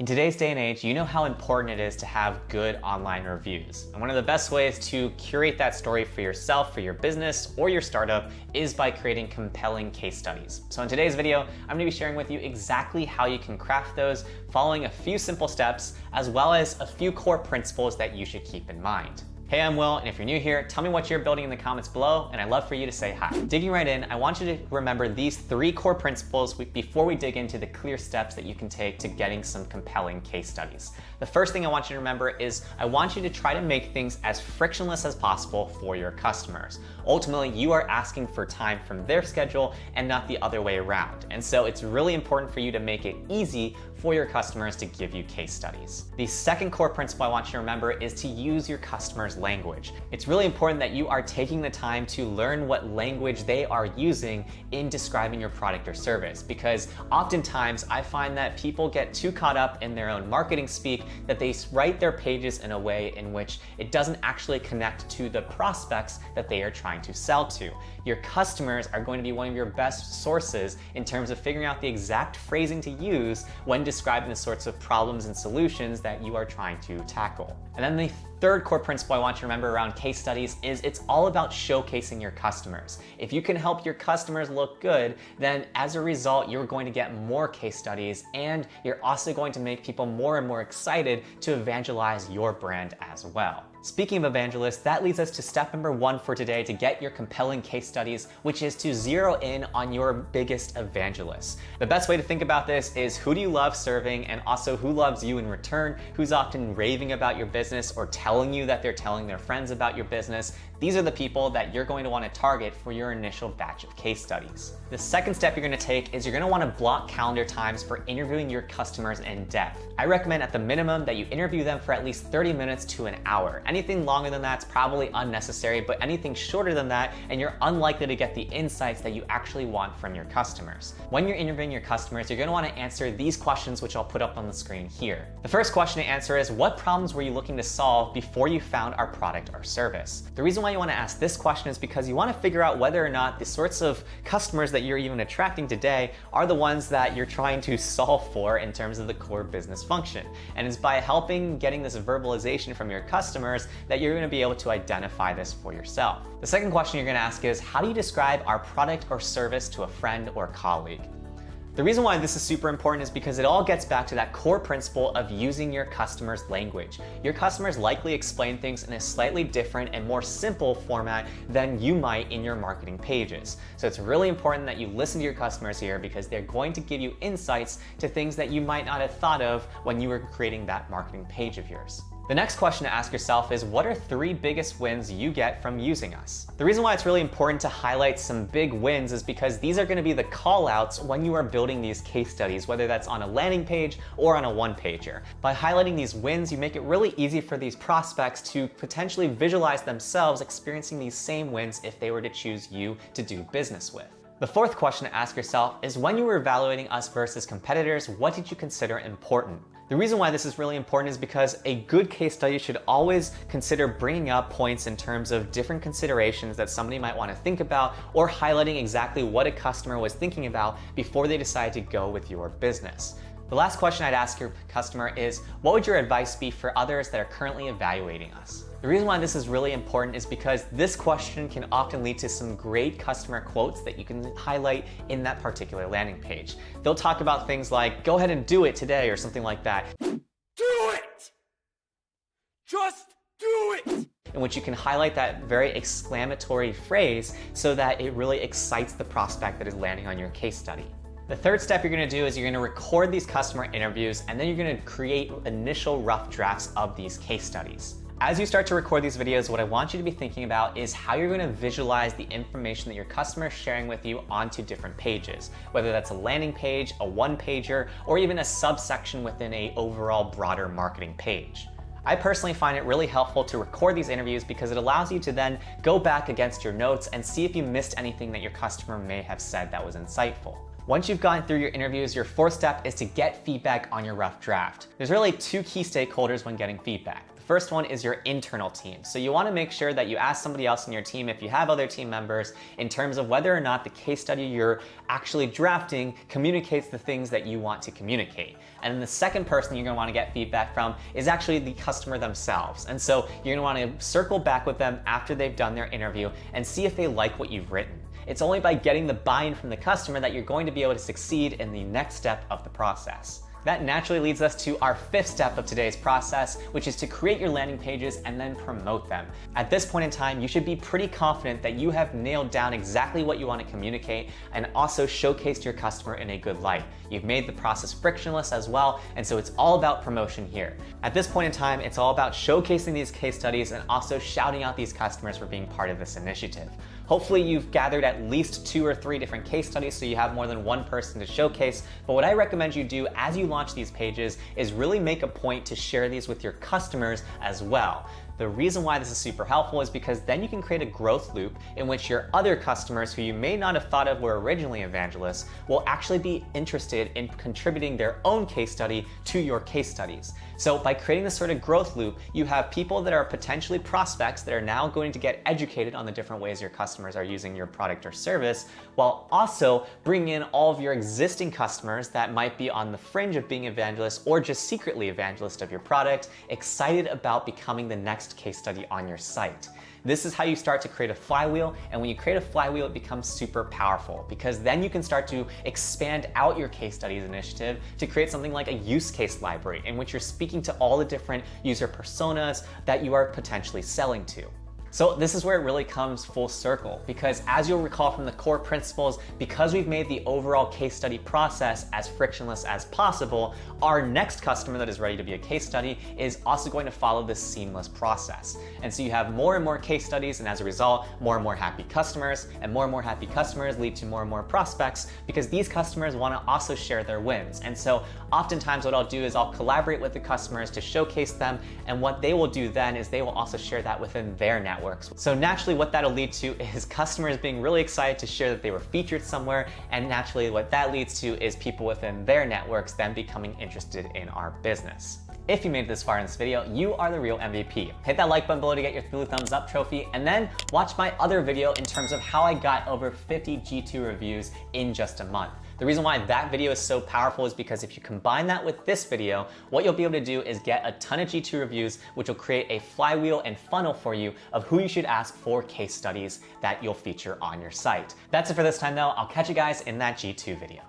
In today's day and age, you know how important it is to have good online reviews. And one of the best ways to curate that story for yourself, for your business, or your startup is by creating compelling case studies. So in today's video, I'm gonna be sharing with you exactly how you can craft those, following a few simple steps, as well as a few core principles that you should keep in mind. Hey, I'm Will, and if you're new here, tell me what you're building in the comments below, and I'd love for you to say hi. Digging right in, I want you to remember these 3 core principles before we dig into the clear steps that you can take to getting some compelling case studies. The first thing I want you to remember is I want you to try to make things as frictionless as possible for your customers. Ultimately, you are asking for time from their schedule and not the other way around. And so it's really important for you to make it easy for your customers to give you case studies. The second core principle I want you to remember is to use your customers' language. It's really important that you are taking the time to learn what language they are using in describing your product or service, because oftentimes I find that people get too caught up in their own marketing speak that they write their pages in a way in which it doesn't actually connect to the prospects that they are trying to sell to. Your customers are going to be one of your best sources in terms of figuring out the exact phrasing to use when describing the sorts of problems and solutions that you are trying to tackle. And then the third core principle I want you to remember around case studies is it's all about showcasing your customers. If you can help your customers look good, then as a result, you're going to get more case studies, and you're also going to make people more and more excited to evangelize your brand as well. Speaking of evangelists, that leads us to step number 1 for today to get your compelling case studies, which is to zero in on your biggest evangelists. The best way to think about this is who do you love serving, and also who loves you in return, who's often raving about your business or telling you that they're telling their friends about your business. These are the people that you're going to want to target for your initial batch of case studies. The second step you're going to take is you're going to want to block calendar times for interviewing your customers in depth. I recommend at the minimum that you interview them for at least 30 minutes to an hour. Anything longer than that's probably unnecessary, but anything shorter than that, and you're unlikely to get the insights that you actually want from your customers. When you're interviewing your customers, you're going to want to answer these questions, which I'll put up on the screen here. The first question to answer is, what problems were you looking to solve before you found our product or service? The reason why you want to ask this question is because you want to figure out whether or not the sorts of customers that you're even attracting today are the ones that you're trying to solve for in terms of the core business function. And it's by helping getting this verbalization from your customers that you're going to be able to identify this for yourself. The second question you're going to ask is, how do you describe our product or service to a friend or colleague? The reason why this is super important is because it all gets back to that core principle of using your customer's language. Your customers likely explain things in a slightly different and more simple format than you might in your marketing pages. So it's really important that you listen to your customers here, because they're going to give you insights to things that you might not have thought of when you were creating that marketing page of yours. The next question to ask yourself is, what are 3 biggest wins you get from using us? The reason why it's really important to highlight some big wins is because these are going to be the call outs when you are building these case studies, whether that's on a landing page or on a one-pager. By highlighting these wins, you make it really easy for these prospects to potentially visualize themselves experiencing these same wins if they were to choose you to do business with. The fourth question to ask yourself is, when you were evaluating us versus competitors, what did you consider important? The reason why this is really important is because a good case study should always consider bringing up points in terms of different considerations that somebody might want to think about, or highlighting exactly what a customer was thinking about before they decide to go with your business. The last question I'd ask your customer is, what would your advice be for others that are currently evaluating us? The reason why this is really important is because this question can often lead to some great customer quotes that you can highlight in that particular landing page. They'll talk about things like, go ahead and do it today, or something like that. Do it! Just do it! In which you can highlight that very exclamatory phrase so that it really excites the prospect that is landing on your case study. The third step you're going to do is you're going to record these customer interviews, and then you're going to create initial rough drafts of these case studies. As you start to record these videos, what I want you to be thinking about is how you're going to visualize the information that your customer is sharing with you onto different pages, whether that's a landing page, a one-pager, or even a subsection within an overall broader marketing page. I personally find it really helpful to record these interviews because it allows you to then go back against your notes and see if you missed anything that your customer may have said that was insightful. Once you've gotten through your interviews, your fourth step is to get feedback on your rough draft. There's really two key stakeholders when getting feedback. The first one is your internal team. So you want to make sure that you ask somebody else in your team, if you have other team members, in terms of whether or not the case study you're actually drafting communicates the things that you want to communicate. And then the second person you're going to want to get feedback from is actually the customer themselves. And so you're going to want to circle back with them after they've done their interview and see if they like what you've written. It's only by getting the buy-in from the customer that you're going to be able to succeed in the next step of the process. That naturally leads us to our fifth step of today's process, which is to create your landing pages and then promote them. At this point in time, you should be pretty confident that you have nailed down exactly what you want to communicate and also showcased your customer in a good light. You've made the process frictionless as well, and so it's all about promotion here. At this point in time, it's all about showcasing these case studies and also shouting out these customers for being part of this initiative. Hopefully you've gathered at least 2 or 3 different case studies so you have more than one person to showcase, but what I recommend you do as you launch these pages is really make a point to share these with your customers as well. The reason why this is super helpful is because then you can create a growth loop in which your other customers who you may not have thought of were originally evangelists will actually be interested in contributing their own case study to your case studies. So by creating this sort of growth loop, you have people that are potentially prospects that are now going to get educated on the different ways your customers are using your product or service, while also bringing in all of your existing customers that might be on the fringe of being evangelists or just secretly evangelists of your product, excited about becoming the next case study on your site. This is how you start to create a flywheel, and when you create a flywheel, it becomes super powerful because then you can start to expand out your case studies initiative to create something like a use case library in which you're speaking to all the different user personas that you are potentially selling to. So this is where it really comes full circle, because as you'll recall from the core principles, because we've made the overall case study process as frictionless as possible, our next customer that is ready to be a case study is also going to follow this seamless process. And so you have more and more case studies, and as a result, more and more happy customers, and more happy customers lead to more and more prospects, because these customers want to also share their wins. And so oftentimes what I'll do is I'll collaborate with the customers to showcase them, and what they will do then is they will also share that within their network. So naturally what that'll lead to is customers being really excited to share that they were featured somewhere, and naturally what that leads to is people within their networks then becoming interested in our business. If you made it this far in this video, you are the real MVP. Hit that like button below to get your blue thumbs up trophy, and then watch my other video in terms of how I got over 50 G2 reviews in just a month. The reason why that video is so powerful is because if you combine that with this video, what you'll be able to do is get a ton of G2 reviews, which will create a flywheel and funnel for you of who you should ask for case studies that you'll feature on your site. That's it for this time though. I'll catch you guys in that G2 video.